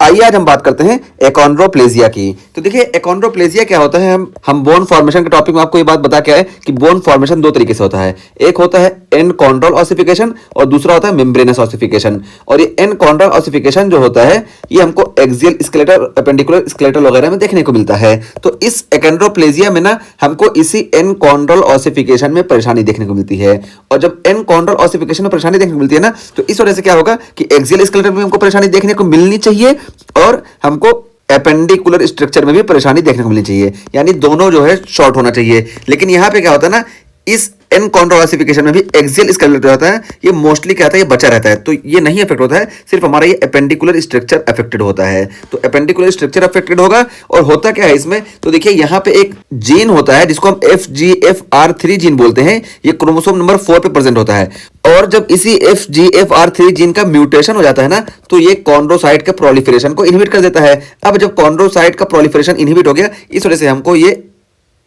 आइए आज हम बात करते हैं एकॉन्ड्रोप्लेजिया की। तो देखिए एकॉन्ड्रोप्लेजिया क्या होता है, हम बोन फॉर्मेशन के टॉपिक में आपको ये बात बता के आए कि बोन फॉर्मेशन दो तरीके से होता है। एक होता है एनकॉन्ड्रल ऑसिफिकेशन और दूसरा होता है मेम्ब्रेनस ऑसिफिकेशन। और ये एनकॉन्ड्रल ऑसिफिकेशन जो होता है ये हमको एक्सियल स्केलेटल, एपेंडिकुलर स्केलेटल वगैरह में देखने को मिलता है। तो इस एकॉन्ड्रोप्लेजिया में ना हमको इसी एनकॉन्ड्रल ऑसिफिकेशन में परेशानी देखने को मिलती है। और जब एनकॉन्ड्रल ऑसिफिकेशन में परेशानी देखने को मिलती है ना, तो इस वजह से क्या होगा कि एक्सियल स्केलेटल में हमको परेशानी देखने को मिलनी चाहिए और हमको एपेंडिकुलर स्ट्रक्चर में भी परेशानी देखने को मिलनी चाहिए, यानी दोनों जो है शॉर्ट होना चाहिए। लेकिन यहां पे क्या होता है ना, इस एनकॉन्ड्रल ऑसिफिकेशन में भी एक्सियल स्केलेटल जो होता है ये मोस्टली क्या होता है, ये बचा रहता है। तो ये नहीं अफेक्ट होता है, सिर्फ हमारा ये एपेंडिकुलर स्ट्रक्चर अफेक्टेड होता है। तो एपेंडिकुलर स्ट्रक्चर अफेक्टेड होगा। और होता क्या है इसमें, तो देखिए यहाँ पे एक जीन होता है जिसको हम FGFR3 जीन बोलते हैं। ये क्रोमोसोम नंबर 4 पे प्रेजेंट होता है। और जब इसी FGFR3 जीन का म्यूटेशन हो जाता है ना, तो ये कॉन्ड्रोसाइट के प्रोलिफरेशन को इनहिबिट कर देता है। अब जब कॉन्ड्रोसाइट का प्रोलिफरेशन इनहिबिट हो गया, इस वजह से हमको ये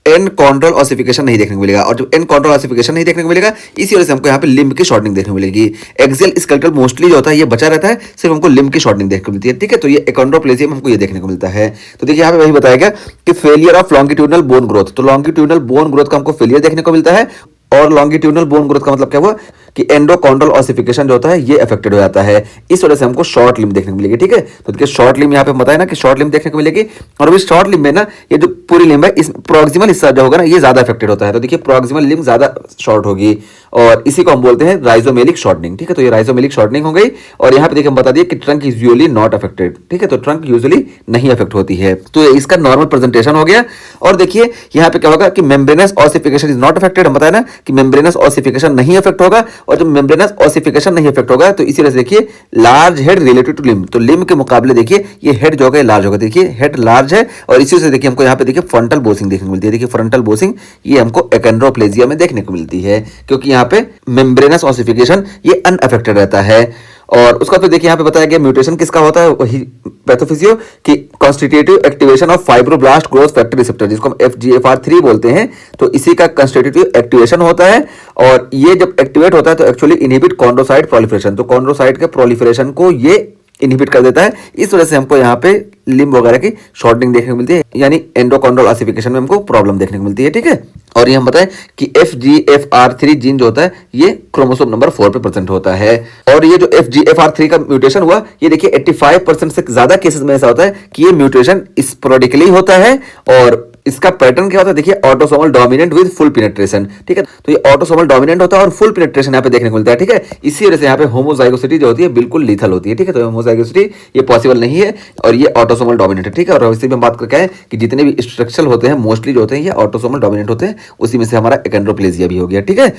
एनकॉन्ड्रल ऑसिफिकेशन नहीं देखने को मिलेगा। और जब एनकॉन्ड्रल ऑसिफिकेशन नहीं देखने को मिलेगा, इसी वजह से हमको यहाँ पे लिम्ब की शॉर्टनिंग देखने को मिलेगी। एक्सियल स्केलेटल मोस्टली जो होता है ये बचा रहता है, सिर्फ हमको लिम्ब की शॉर्टनिंग देखने को मिलती है। ठीक है, तो ये एकॉन्ड्रोप्लेजिया में हमको ये देखने को मिलता है। तो देखिए यहाँ पे वही बताया गया कि failure of longitudinal bone growth. तो लॉन्गिट्यूडनल बोन ग्रोथ का हमको फेलियर देखने को मिलता है। और लॉन्गिट्यूडनल बोन ग्रोथ का मतलब क्या हुआ कि एंडोकॉन्ड्रल ऑसिफिकेशन जो होता है ये अफेक्टेड हो जाता है। इस वजह से हमको शॉर्ट लिम्ब देखने को मिलेगी। ठीक है, तो देखिए शॉर्ट लिम्ब यहाँ पे बताया ना कि शॉर्ट लिम्ब देखने को मिलेगी। और इस शॉर्ट लिम्ब में ना ये जो पूरी लिम्ब है, इस प्रोक्सिमल हिस्सा जो होगा ना ये ज्यादा अफेक्टेड होता है। तो देखिए प्रोक्सिमल लिम्ब ज्यादा शॉर्ट होगी और इसी को हम बोलते हैं राइजोमेलिक शॉर्टनिंग। ठीक है, तो ये राइजोमेलिक शॉर्टनिंग हो गई। और यहाँ पे देखिए हम बता दिए कि trunk is usually not affected. ठीक है, तो ट्रंक यूजुअली नहीं अफेक्ट होती है। तो इसका नॉर्मल प्रेजेंटेशन हो गया। और देखिए यहाँ पे क्या होगा कि membranes ossification is not affected. हम बताया ना कि मेम्ब्रेनस ऑसिफिकेशन नहीं अफेक्ट होगा। और जब मेम्ब्रेनस ऑसिफिकेशन नहीं अफेक्ट होगा तो इसी वजह से देखिए large head related to limb. तो लिम्ब के मुकाबले देखिए ये हेड जो होगा लार्ज होगा। देखिए हेड लार्ज है और इसी से देखिए हमको यहाँ पे देखिए फ्रंटल बोसिंग देखने को मिलती है। देखिए फ्रंटल बोसिंग ये हमको एकॉन्ड्रोप्लेजिया में देखने को मिलती है, क्योंकि यहाँ पे मेम्ब्रेनस ऑसिफिकेशन ये अनअफेक्टेड रहता है। और उसका फिर देखिए यहाँ पे बताया गया म्यूटेशन किसका होता है, वही पैथोफिजियो की constitutive activation of fibroblast growth factor receptor, जिसको हम FGFR3 बोलते हैं। तो इसी का कॉन्स्टिट्यूटिव एक्टिवेशन होता है। और ये जब एक्टिवेट होता है तो एक्चुअली इनहिबिट कॉन्ड्रोसाइट प्रोलिफरेशन। तो कॉन्ड्रोसाइट के प्रोलिफरेशन को ये इनहिबिट कर देता है। इस वजह से हमको यहाँ पे लिम्ब वगैरह की शॉर्टनिंग देखने को मिलती है, यानी एंडोकॉन्ड्रल ऑसिफिकेशन में हमको प्रॉब्लम देखने को मिलती है। ठीक है, और ये हम बताएं कि FGFR3 जीन जो होता है ये क्रोमोसोम नंबर 4 पे प्रेजेंट होता है। और ये जो FGFR3 का म्यूटेशन हुआ, ये देखिए 85% से ज्यादा केसेस में ऐसा होता है कि ये म्यूटेशन स्पोरेडिकली होता है। और इसका पैटर्न क्या होता है, देखिए autosomal dominant with full penetration. ठीक है, तो ये ऑटोसोमल डोमिनेंट होता है और फुल पेनिट्रेशन यहाँ पे देखने को मिलता है। ठीक है, इसी वजह से यहाँ पे होमोजाइगोसिटी जो होती है बिल्कुल लीथल होती है। ठीक है, तो होमोजाइगोसिटी ये पॉसिबल नहीं है और ये ऑटोसोमल डोमिनेंट है। ठीक है, और इसी में हम बात करके आए कि जितने भी स्ट्रक्चर होते हैं मोस्टली जो होते हैं ये ऑटोसोमल डोमिनेंट होते हैं, उसी में से हमारा एकॉन्ड्रोप्लेजिया भी हो गया। ठीक है,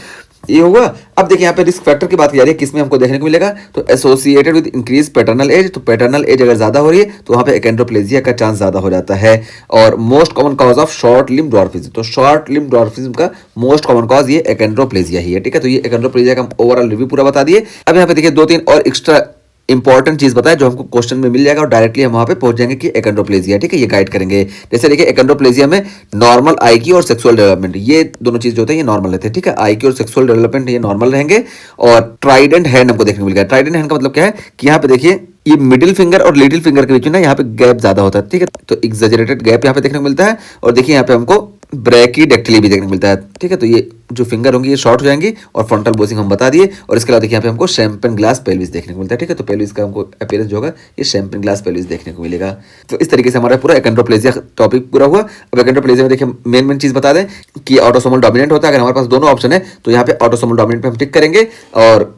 ये होगा। अब देखिए यहाँ पे रिस्क फैक्टर की बात की जा रही है, किसमें हमको देखने को मिलेगा, तो associated with increase paternal age. तो पैटर्नल एज अगर ज्यादा हो रही है तो वहां पे एकॉन्ड्रोप्लेजिया का चांस ज्यादा हो जाता है। और most common cause of short limb dwarfism, तो शॉर्ट लिम्ब ड्वार्फिज्म का मोस्ट कॉमन कॉज ये एकॉन्ड्रोप्लेजिया ही है। ठीक है, तो ये एकॉन्ड्रोप्लेजिया का ओवरऑल रिव्यू पूरा बता दिए। अब यहाँ पे देखिए 2-3 और एक्स्ट्रा इंपॉर्टेंट चीज बताए जो हमको क्वेश्चन में मिल जाएगा और डायरेक्टली हम वहां पे पहुंच जाएंगे कि एकॉन्ड्रोप्लेजिया। ठीक है, ये गाइड करेंगे। जैसे देखिए एकॉन्ड्रोप्लेजिया में नॉर्मल आईक्यू और सेक्सुअल डेवलपमेंट, ये दोनों चीज जो होते हैं ये नॉर्मल रहते हैं। ठीक है, आईक्यू और सेक्सुअल डेवलपमेंट ये नॉर्मल रहेंगे। और ट्राइडेंट हैंड हमको देखने को मिल गया। ट्राइडेंट हैंड का मतलब क्या है कि यहाँ पे देखिए ये मिडिल फिंगर और लिटिल फिंगर के बीच में ना यहाँ पे गैप ज्यादा होता है। ठीक है, तो एग्जैजरेटेड गैप यहाँ पे देखने को मिलता है। और देखिए यहाँ पे हमको ब्रैकीडेक्टिली भी देखने को मिलता है। ठीक है, तो ये जो फिंगर होंगी ये शॉर्ट हो जाएंगी और फ्रंटल बोसिंग हम बता दिए। और इसके अलावा देखिए यहाँ पे हमको शैम्पेन ग्लास पेल्विस देखने को मिलता है। ठीक है, तो पेल्विस का हमको अपीयरेंस जो होगा ये शैम्पेन ग्लास पेल्विस देखने को मिलेगा। तो इस तरीके से हमारा पूरा एकॉन्ड्रोप्लेजिया टॉपिक पूरा हुआ। अब एकॉन्ड्रोप्लेजिया में देखिए मेन चीज बता दें कि ऑटोसोमल डोमिनेंट होता है। अगर हमारे पास दोनों ऑप्शन है तो यहाँ पे ऑटोसोमल डोमिनेंट पे हम टिक करेंगे। और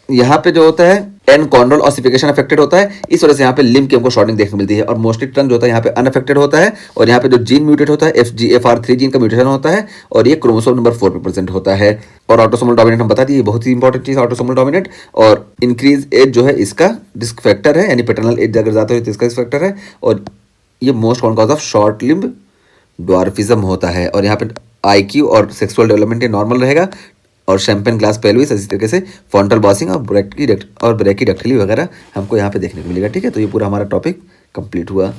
यहाँ पे जो होता है एनकॉन्ड्रल ऑसिफिकेशन अफेक्टेड होता है, इस वजह से यहाँ पे लिम्ब की हमको शॉर्टनिंग देखने को मिलती है। और मोस्टली ट्रंक जो होता है यहाँ पे अनअफेक्टेड होता है। और यहाँ पे जो जीन म्यूटेट होता है FGFR3 जीन का म्यूटेशन होता है और ये क्रोमोसोम नंबर 4 पे प्रेजेंट होता है। और ऑटोसोमल डोमिनेंट हम बता दिए, बहुत ही इंपॉर्टेंट चीज ऑटोसोमल डोमिनेंट। और इंक्रीज एज जो है इसका रिस्क फैक्टर है, यानी पैटर्नल एज अगर ज्यादा हो तो इसका रिस्क फैक्टर है। और ये most common cause of short limb dwarfism होता है। और यहाँ पे IQ और सेक्सुअल डेवलपमेंट ये नॉर्मल रहेगा। और शैम्पेन ग्लास पेल्विस इसी तरीके से फ्रंटल बॉसिंग और ब्रैकीडेक्टिली वगैरह हमको यहाँ पे देखने को मिलेगा। ठीक है, तो ये पूरा हमारा टॉपिक कंप्लीट हुआ।